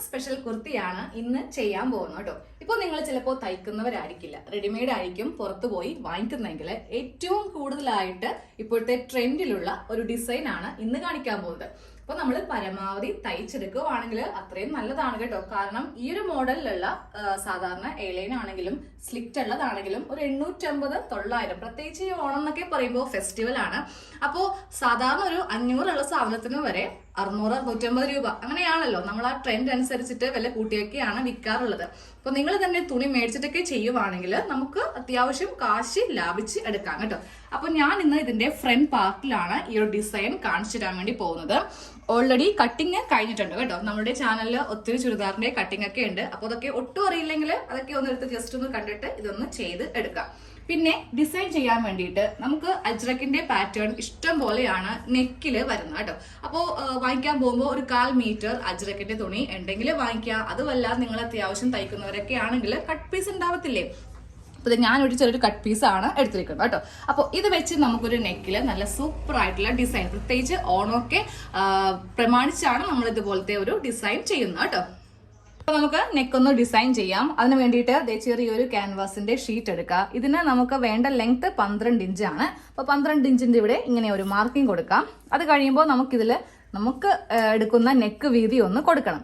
Special കുർത്തിയാണ് ഇന്ന് ചെയ്യാൻ പോകുന്നത് കേട്ടോ. ഇപ്പോൾ നിങ്ങൾ ചിലപ്പോൾ തയ്ക്കുന്നവരായിരിക്കില്ല, റെഡിമെയ്ഡ് ആയിരിക്കും പുറത്തു പോയി വാങ്ങിക്കുന്നെങ്കിൽ ഏറ്റവും കൂടുതലായിട്ട് ഇപ്പോഴത്തെ ട്രെൻഡിലുള്ള ഒരു ഡിസൈൻ ആണ് ഇന്ന് കാണിക്കാൻ പോകുന്നത്. അപ്പൊ നമ്മൾ പരമാവധി തയ്ച്ചെടുക്കുകയാണെങ്കിൽ അത്രയും നല്ലതാണ് കേട്ടോ. കാരണം ഈ ഒരു മോഡലിലുള്ള സാധാരണ എയർലൈൻ ആണെങ്കിലും സ്ലിറ്റ് ഉള്ളതാണെങ്കിലും ഒരു 850-900, പ്രത്യേകിച്ച് ഈ ഓണം എന്നൊക്കെ പറയുമ്പോൾ ഫെസ്റ്റിവൽ ആണ്. അപ്പോൾ സാധാരണ ഒരു 500 ഉള്ള സാധനത്തിന് വരെ 600-650 രൂപ അങ്ങനെയാണല്ലോ നമ്മൾ ആ ട്രെൻഡ് അനുസരിച്ചിട്ട് വില കൂട്ടിയൊക്കെയാണ് വിൽക്കാറുള്ളത്. അപ്പൊ നിങ്ങൾ തന്നെ തുണി മേടിച്ചിട്ടൊക്കെ ചെയ്യുവാണെങ്കിൽ നമുക്ക് അത്യാവശ്യം കാശ് ലാഭിച്ച് എടുക്കാം കേട്ടോ. അപ്പൊ ഞാൻ ഇന്ന് ഇതിന്റെ ഫ്രണ്ട് പാർട്ടിലാണ് ഈ ഒരു ഡിസൈൻ കാണിച്ചു തരാൻ വേണ്ടി പോകുന്നത്. ഓൾറെഡി കട്ടിങ് കഴിഞ്ഞിട്ടുണ്ട് കേട്ടോ. നമ്മുടെ ചാനലിൽ ഒത്തിരി ചുരിദാറിന്റെ കട്ടിങ് ഒക്കെ ഉണ്ട്. അപ്പൊ അതൊക്കെ ഒട്ടും അറിയില്ലെങ്കിൽ അതൊക്കെ ഒന്ന് എടുത്ത് ജസ്റ്റ് ഒന്ന് കണ്ടിട്ട് ഇതൊന്ന് ചെയ്ത് എടുക്കാം. പിന്നെ ഡിസൈൻ ചെയ്യാൻ വേണ്ടിയിട്ട് നമുക്ക് അജ്രക്കിന്റെ പാറ്റേൺ ഇഷ്ടം പോലെയാണ് നെക്കില് വരുന്നത് കേട്ടോ. അപ്പോൾ വാങ്ങിക്കാൻ പോകുമ്പോൾ ഒരു 1/4 മീറ്റർ അജ്രക്കിന്റെ തുണി ഉണ്ടെങ്കിൽ വാങ്ങിക്കാം. അതുമല്ല നിങ്ങൾ അത്യാവശ്യം തയ്ക്കുന്നവരൊക്കെ ആണെങ്കിൽ കട്ട് പീസ് ഉണ്ടാവത്തില്ലേ, അപ്പൊ ഞാനൊരു ചെറിയൊരു കട്ട് പീസ് ആണ് എടുത്തിരിക്കുന്നത് കേട്ടോ. അപ്പോൾ ഇത് വെച്ച് നമുക്കൊരു നെക്കില് നല്ല സൂപ്പർ ആയിട്ടുള്ള ഡിസൈൻ, പ്രത്യേകിച്ച് ഓണമൊക്കെ പ്രമാണിച്ചാണ് നമ്മൾ ഇതുപോലത്തെ ഒരു ഡിസൈൻ ചെയ്യുന്നത് കേട്ടോ. അപ്പൊ നമുക്ക് നെക്കൊന്ന് ഡിസൈൻ ചെയ്യാം. അതിന് വേണ്ടിയിട്ട് ചെറിയൊരു ക്യാൻവാസിന്റെ ഷീറ്റ് എടുക്കുക. ഇതിന് നമുക്ക് വേണ്ട ലെങ്ത് 12 ഇഞ്ചാണ്. അപ്പൊ 12 ഇഞ്ചിന്റെ ഇവിടെ ഇങ്ങനെ ഒരു മാർക്കിംഗ് കൊടുക്കാം. അത് കഴിയുമ്പോൾ നമുക്ക് എടുക്കുന്ന നെക്ക് വീതി ഒന്ന് കൊടുക്കണം.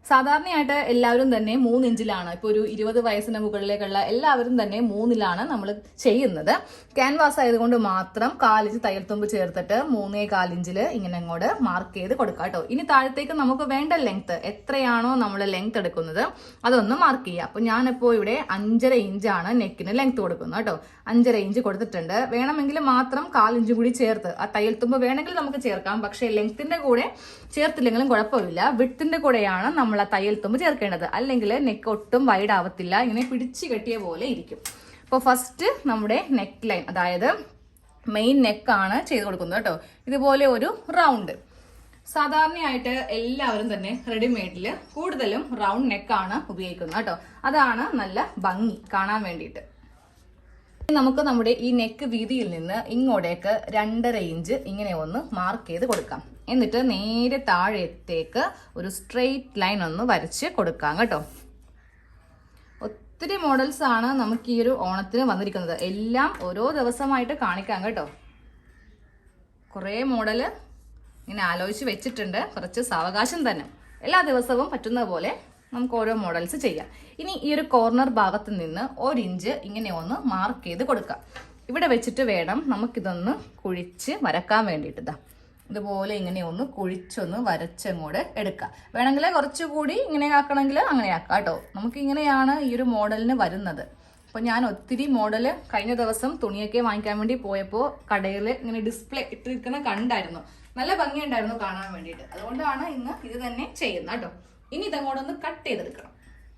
സാധാരണയായിട്ട് എല്ലാവരും തന്നെ 3 ഇഞ്ചിലാണ്. ഇപ്പോൾ ഒരു 20 വയസ്സിന് മുകളിലേക്കുള്ള എല്ലാവരും തന്നെ 3-ലാണ് നമ്മൾ ചെയ്യുന്നത്. ക്യാൻവാസ് ആയതുകൊണ്ട് മാത്രം 1/4 ഇഞ്ച് തയ്യൽ തുമ്പ് ചേർത്തിട്ട് 3.25 ഇഞ്ചിൽ ഇങ്ങനെ അങ്ങോട്ട് മാർക്ക് ചെയ്ത് കൊടുക്കാം കേട്ടോ. ഇനി താഴത്തേക്ക് നമുക്ക് വേണ്ട ലെങ്ത് എത്രയാണോ നമ്മൾ ലെങ്ത് എടുക്കുന്നത് അതൊന്ന് മാർക്ക് ചെയ്യുക. അപ്പോൾ ഞാനിപ്പോൾ ഇവിടെ 5.5 ഇഞ്ചാണ് നെക്കിന് ലെങ്ത് കൊടുക്കുന്നത് കേട്ടോ. 5.5 ഇഞ്ച് കൊടുത്തിട്ടുണ്ട്. വേണമെങ്കിൽ മാത്രം 1/4 ഇഞ്ച് കൂടി ചേർത്ത് ആ തയ്യൽ തുമ്പ് വേണമെങ്കിൽ നമുക്ക് ചേർക്കാം. പക്ഷേ ലെങ്ത്തിന്റെ കൂടെ ചേർത്തില്ലെങ്കിലും കുഴപ്പമില്ല. വിഡ്ത്തിന്റെ കൂടെയാണ് നമ്മൾ ആ തയ്യൽ തുമ്പ് ചേർക്കേണ്ടത്. അല്ലെങ്കിൽ നെക്ക് ഒട്ടും വൈഡ് ആവത്തില്ല, ഇങ്ങനെ പിടിച്ചു കെട്ടിയ പോലെ ഇരിക്കും. അപ്പോൾ ഫസ്റ്റ് നമ്മുടെ നെക്ക് ലൈൻ, അതായത് മെയിൻ നെക്കാണ് ചെയ്ത് കൊടുക്കുന്നത് കേട്ടോ. ഇതുപോലെ ഒരു റൗണ്ട്. സാധാരണയായിട്ട് എല്ലാവരും തന്നെ റെഡിമെയ്ഡിൽ കൂടുതലും റൗണ്ട് നെക്കാണ് ഉപയോഗിക്കുന്നത് കേട്ടോ. അതാണ് നല്ല ഭംഗി കാണാൻ വേണ്ടിയിട്ട്. നമുക്ക് നമ്മുടെ ഈ നെക്ക് വീതിയിൽ നിന്ന് ഇങ്ങോട്ടേക്ക് 2.5 ഇഞ്ച് ഇങ്ങനെ ഒന്ന് മാർക്ക് ചെയ്ത് കൊടുക്കാം. എന്നിട്ട് നേരെ താഴത്തേക്ക് ഒരു സ്ട്രെയിറ്റ് ലൈൻ ഒന്ന് വരച്ച് കൊടുക്കാം കേട്ടോ. ഒത്തിരി മോഡൽസ് ആണ് നമുക്ക് ഈ ഒരു ഓണത്തിന് വന്നിരിക്കുന്നത്. എല്ലാം ഓരോ ദിവസമായിട്ട് കാണിക്കാം കേട്ടോ. കുറേ മോഡല് ഇങ്ങനെ ആലോചിച്ച് വെച്ചിട്ടുണ്ട്. കുറച്ച് സാവകാശം തന്നെ, എല്ലാ ദിവസവും പറ്റുന്ന പോലെ നമുക്ക് ഓരോ മോഡൽസ് ചെയ്യാം. ഇനി ഈ ഒരു കോർണർ ഭാഗത്ത് നിന്ന് 1 ഇഞ്ച് ഇങ്ങനെ ഒന്ന് മാർക്ക് ചെയ്ത് കൊടുക്കാം. ഇവിടെ വെച്ചിട്ട് വേണം നമുക്കിതൊന്ന് കുഴിച്ച് വരക്കാൻ വേണ്ടിയിട്ട്. ഇതുപോലെ ഇങ്ങനെ ഒന്ന് കുഴിച്ചൊന്ന് വരച്ചങ്ങോട്ട് എടുക്കാം. വേണമെങ്കിൽ കുറച്ചുകൂടി ഇങ്ങനെ ആക്കണമെങ്കിൽ അങ്ങനെ ആക്കാം കേട്ടോ. നമുക്ക് ഇങ്ങനെയാണ് ഈ ഒരു മോഡലിന് വരുന്നത്. അപ്പോൾ ഞാൻ ഒത്തിരി മോഡല് കഴിഞ്ഞ ദിവസം തുണിയൊക്കെ വാങ്ങിക്കാൻ വേണ്ടി പോയപ്പോൾ കടയിൽ ഇങ്ങനെ ഡിസ്പ്ലേ ഇട്ടിരിക്കുന്ന കണ്ടായിരുന്നു. നല്ല ഭംഗിയുണ്ടായിരുന്നു കാണാൻ വേണ്ടിയിട്ട്. അതുകൊണ്ടാണ് ഇന്ന് ഇത് തന്നെ ചെയ്യുന്നത് കേട്ടോ. ഇനി ഇതങ്ങോട്ടൊന്ന് കട്ട് ചെയ്തെടുക്കണം.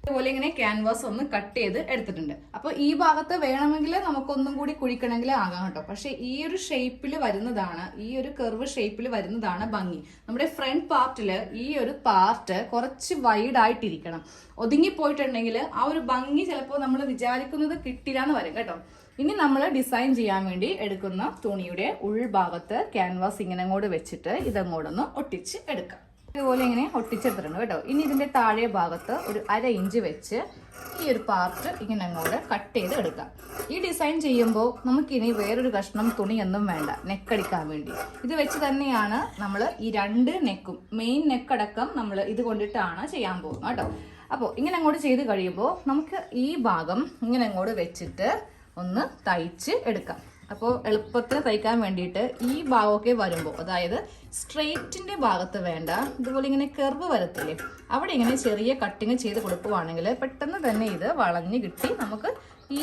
ഇതുപോലെ ഇങ്ങനെ ക്യാൻവാസ് ഒന്ന് കട്ട് ചെയ്ത് എടുത്തിട്ടുണ്ട്. അപ്പോൾ ഈ ഭാഗത്ത് വേണമെങ്കിൽ നമുക്കൊന്നും കൂടി കുഴിക്കണമെങ്കിൽ ആകാം കേട്ടോ. പക്ഷെ ഈ ഒരു ഷേപ്പിൽ വരുന്നതാണ്, ഈ ഒരു കർവ് ഷേപ്പിൽ വരുന്നതാണ് ഭംഗി. നമ്മുടെ ഫ്രണ്ട് പാർട്ടില് ഈ ഒരു പാർട്ട് കുറച്ച് വൈഡ് ആയിട്ടിരിക്കണം. ഒതുങ്ങിപ്പോയിട്ടുണ്ടെങ്കിൽ ആ ഒരു ഭംഗി ചിലപ്പോൾ നമ്മൾ വിചാരിക്കുന്നത് കിട്ടില്ല എന്ന് വരും കേട്ടോ. ഇനി നമ്മൾ ഡിസൈൻ ചെയ്യാൻ വേണ്ടി എടുക്കുന്ന തുണിയുടെ ഉൾഭാഗത്ത് ക്യാൻവാസ് ഇങ്ങനെ അങ്ങോട്ട് വെച്ചിട്ട് ഇതങ്ങോട്ടൊന്ന് ഒട്ടിച്ച് എടുക്കാം. ഇതുപോലെ ഇങ്ങനെ ഒട്ടിച്ചെടുത്തിട്ടുണ്ട് കേട്ടോ. ഇനി ഇതിന്റെ താഴെ ഭാഗത്ത് ഒരു 1/2 ഇഞ്ച് വെച്ച് ഈ ഒരു പാർട്ട് ഇങ്ങനെ അങ്ങോട്ട് കട്ട് ചെയ്ത് എടുക്കാം. ഈ ഡിസൈൻ ചെയ്യുമ്പോൾ നമുക്കിനി വേറൊരു കഷ്ണം തുണിയൊന്നും വേണ്ട നെക്കടിക്കാൻ വേണ്ടി. ഇത് വെച്ച് തന്നെയാണ് നമ്മൾ ഈ 2 നെക്കും മെയിൻ നെക്കടക്കം നമ്മൾ ഇത് കൊണ്ടിട്ടാണ് ചെയ്യാൻ പോകുന്നത് കേട്ടോ. അപ്പോൾ ഇങ്ങനെ അങ്ങോട്ട് ചെയ്ത് കഴിയുമ്പോൾ നമുക്ക് ഈ ഭാഗം ഇങ്ങനെ അങ്ങോട്ട് വെച്ചിട്ട് ഒന്ന് തയ്ച്ച് എടുക്കാം. അപ്പോൾ എളുപ്പത്തിൽ തയ്ക്കാൻ വേണ്ടിയിട്ട് ഈ ഭാഗമൊക്കെ വരുമ്പോൾ, അതായത് സ്ട്രെയിറ്റിന്റെ ഭാഗത്ത് വേണ്ട, ഇതുപോലെ ഇങ്ങനെ കർവ് വരത്തില്ലേ, അവിടെ ഇങ്ങനെ ചെറിയ കട്ടിങ് ചെയ്ത് കൊടുക്കുവാണെങ്കിൽ പെട്ടെന്ന് തന്നെ ഇത് വളഞ്ഞ് കിട്ടി നമുക്ക്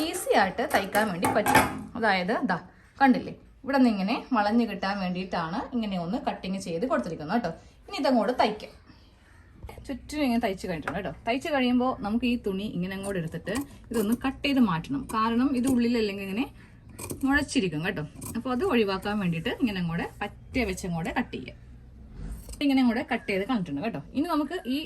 ഈസി ആയിട്ട് തയ്ക്കാൻ വേണ്ടി പറ്റും. അതായത് ദാ കണ്ടില്ലേ, ഇവിടെ നിന്ന് ഇങ്ങനെ വളഞ്ഞ് കിട്ടാൻ വേണ്ടിയിട്ടാണ് ഇങ്ങനെ ഒന്ന് കട്ടിങ് ചെയ്ത് കൊടുത്തിരിക്കുന്നത് കേട്ടോ. ഇനി ഇതങ്ങോട്ട് തയ്ക്കാം. ചുറ്റും ഇങ്ങനെ തയ്ച്ച് കഴിഞ്ഞിട്ടുണ്ട് കേട്ടോ. തയ്ച്ച് കഴിയുമ്പോൾ നമുക്ക് ഈ തുണി ഇങ്ങനെ അങ്ങോട്ട് എടുത്തിട്ട് ഇതൊന്ന് കട്ട് ചെയ്ത് മാറ്റണം. കാരണം ഇത് ഉള്ളിലല്ലെങ്കിൽ ഇങ്ങനെ മുഴച്ചിരിക്കും കേട്ടോ. അപ്പോൾ അത് ഒഴിവാക്കാൻ വേണ്ടിയിട്ട് ഇങ്ങനെ അങ്ങോട്ട് പറ്റ വെച്ചങ്ങോട്ട് കട്ട് ചെയ്യാം. ഇങ്ങനെ അങ്ങോട്ട് കട്ട് ചെയ്ത് കളഞ്ഞിട്ടുണ്ട് കേട്ടോ. ഇനി നമുക്ക് ഈ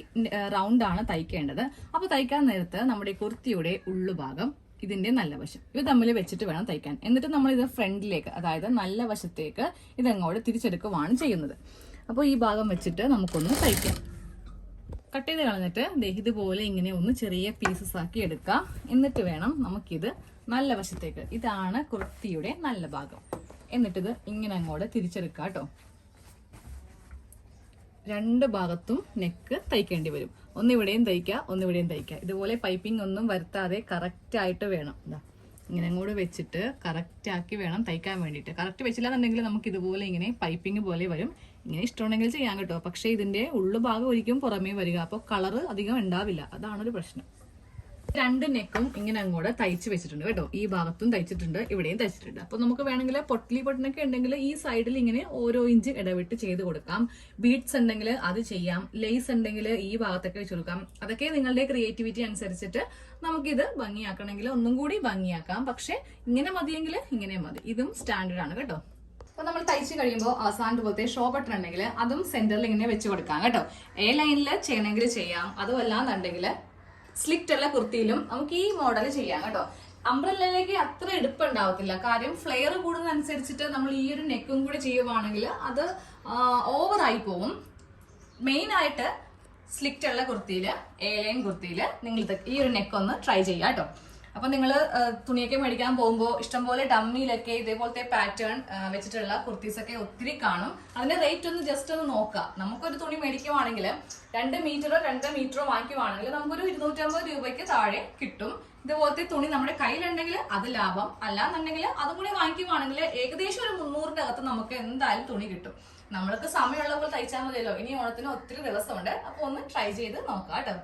റൗണ്ടാണ് തയ്ക്കേണ്ടത്. അപ്പോൾ തയ്ക്കാൻ നേരത്ത് നമ്മുടെ കുർത്തിയുടെ ഉള്ളുഭാഗം ഇതിന്റെ നല്ല വശം ഇവ തമ്മിൽ വെച്ചിട്ട് വേണം തയ്ക്കാൻ. എന്നിട്ട് നമ്മൾ ഇത് ഫ്രണ്ടിലേക്ക്, അതായത് നല്ല വശത്തേക്ക് ഇതങ്ങോട്ട് തിരിച്ചെടുക്കുകയാണ് ചെയ്യുന്നത്. അപ്പോൾ ഈ ഭാഗം വെച്ചിട്ട് നമുക്കൊന്ന് തയ്ക്കാം. കട്ട് ചെയ്ത് കളഞ്ഞിട്ട് ഇതുപോലെ ഇങ്ങനെ ഒന്ന് ചെറിയ പീസസ് ആക്കി എടുക്കാം. എന്നിട്ട് വേണം നമുക്കിത് നല്ല വശത്തേക്ക്, ഇതാണ് കുർത്തിയുടെ നല്ല ഭാഗം, എന്നിട്ടിത് ഇങ്ങനെ അങ്ങോട്ട് തിരിച്ചെടുക്കാം കേട്ടോ. രണ്ട് ഭാഗത്തും നെക്ക് തയ്ക്കേണ്ടി വരും. ഒന്നിവിടെയും തയ്ക്കുക, ഒന്നിവിടെയും തയ്ക്കുക. ഇതുപോലെ പൈപ്പിംഗ് ഒന്നും വരുത്താതെ കറക്റ്റ് ആയിട്ട് വേണം. ഇങ്ങനെ അങ്ങോട്ട് വെച്ചിട്ട് കറക്റ്റ് ആക്കി വേണം തയ്ക്കാൻ വേണ്ടിയിട്ട്. കറക്റ്റ് വെച്ചില്ല എന്നുണ്ടെങ്കിൽ നമുക്ക് ഇതുപോലെ ഇങ്ങനെ പൈപ്പിംഗ് പോലെ വരും. ഇങ്ങനെ ഇഷ്ടമുണ്ടെങ്കിൽ ചെയ്യാൻ കേട്ടോ. പക്ഷേ ഇതിന്റെ ഉള്ളുഭാഗം ഒരിക്കലും പുറമേ വരിക, അപ്പോൾ കളറ് അധികം ഉണ്ടാവില്ല. അതാണൊരു പ്രശ്നം. രണ്ട് നെക്കും ഇങ്ങനെ അങ്ങോട്ട് തയ്ച്ച് വെച്ചിട്ടുണ്ട് കേട്ടോ. ഈ ഭാഗത്തും തയ്ച്ചിട്ടുണ്ട്, ഇവിടെയും തയ്ച്ചിട്ടുണ്ട്. അപ്പൊ നമുക്ക് വേണമെങ്കിൽ പൊട്ടലി ബട്ടണൊക്കെ ഉണ്ടെങ്കിൽ ഈ സൈഡിൽ ഇങ്ങനെ ഓരോ ഇഞ്ച് ഇടവിട്ട് ചെയ്ത് കൊടുക്കാം. ബീഡ്സ് ഉണ്ടെങ്കിൽ അത് ചെയ്യാം. ലേസ് ഉണ്ടെങ്കിൽ ഈ ഭാഗത്തൊക്കെ വെച്ച് കൊടുക്കാം. അതൊക്കെ നിങ്ങളുടെ ക്രിയേറ്റിവിറ്റി അനുസരിച്ചിട്ട് നമുക്കിത് ഭംഗിയാക്കണമെങ്കിൽ ഒന്നും കൂടി ഭംഗിയാക്കാം. പക്ഷെ ഇങ്ങനെ മതിയെങ്കിൽ ഇങ്ങനെ മതി. ഇതും സ്റ്റാൻഡേർഡ് ആണ് കേട്ടോ. അപ്പൊ നമ്മൾ തയ്ച്ച് കഴിയുമ്പോൾ അവസാനത്തെ പോലത്തെ ഷോ ബട്ടൺ ഉണ്ടെങ്കിൽ അതും സെന്ററിൽ ഇങ്ങനെ വെച്ച് കൊടുക്കാം കേട്ടോ. എ ലൈനിൽ ചെയ്യണമെങ്കിൽ ചെയ്യാം. അതുമല്ലാന്നുണ്ടെങ്കിൽ സ്ലിറ്റ് ഉള്ള കുർത്തിയിലും നമുക്ക് ഈ മോഡൽ ചെയ്യാം കേട്ടോ. അംബ്രല്ലയിലേക്ക് അത്ര എടുപ്പുണ്ടാവത്തില്ല. കാര്യം ഫ്ലെയർ കൂടുന്നതനുസരിച്ചിട്ട് നമ്മൾ ഈ ഒരു നെക്കും കൂടി ചെയ്യുവാണെങ്കിൽ അത് ഓവറായി പോവും. മെയിൻ ആയിട്ട് സ്ലിറ്റ് ഉള്ള കുർത്തിയില്, എ ലൈൻ കുർത്തിയില് നിങ്ങൾ ഈ ഒരു നെക്ക് ഒന്ന് ട്രൈ ചെയ്യാം കേട്ടോ. അപ്പൊ നിങ്ങൾ തുണിയൊക്കെ മേടിക്കാൻ പോകുമ്പോൾ ഇഷ്ടംപോലെ ഡമ്മിയിലൊക്കെ ഇതേപോലത്തെ പാറ്റേൺ വെച്ചിട്ടുള്ള കുർത്തീസ് ഒക്കെ ഒത്തിരി കാണും. അതിന്റെ റേറ്റ് ഒന്ന് ജസ്റ്റ് ഒന്ന് നോക്കാം. നമുക്കൊരു തുണി മേടിക്കുവാണെങ്കിൽ 2 മീറ്ററോ 2.5 മീറ്ററോ വാങ്ങിക്കുവാണെങ്കിൽ നമുക്കൊരു 250 രൂപയ്ക്ക് താഴെ കിട്ടും. ഇതുപോലത്തെ തുണി നമ്മുടെ കയ്യിലുണ്ടെങ്കിൽ അത് ലാഭം. അല്ലാന്നുണ്ടെങ്കിൽ അതും കൂടി വാങ്ങിക്കുവാണെങ്കിൽ ഏകദേശം ഒരു 300-ന്റെ അകത്ത് നമുക്ക് എന്തായാലും തുണി കിട്ടും. നമ്മൾക്ക് സമയമുള്ള പോലെ തയ്ച്ചാൽ മതിയല്ലോ. ഇനി ഓണത്തിന് ഒത്തിരി ദിവസമുണ്ട്. അപ്പൊ ഒന്ന് ട്രൈ ചെയ്ത് നോക്കാം കേട്ടോ.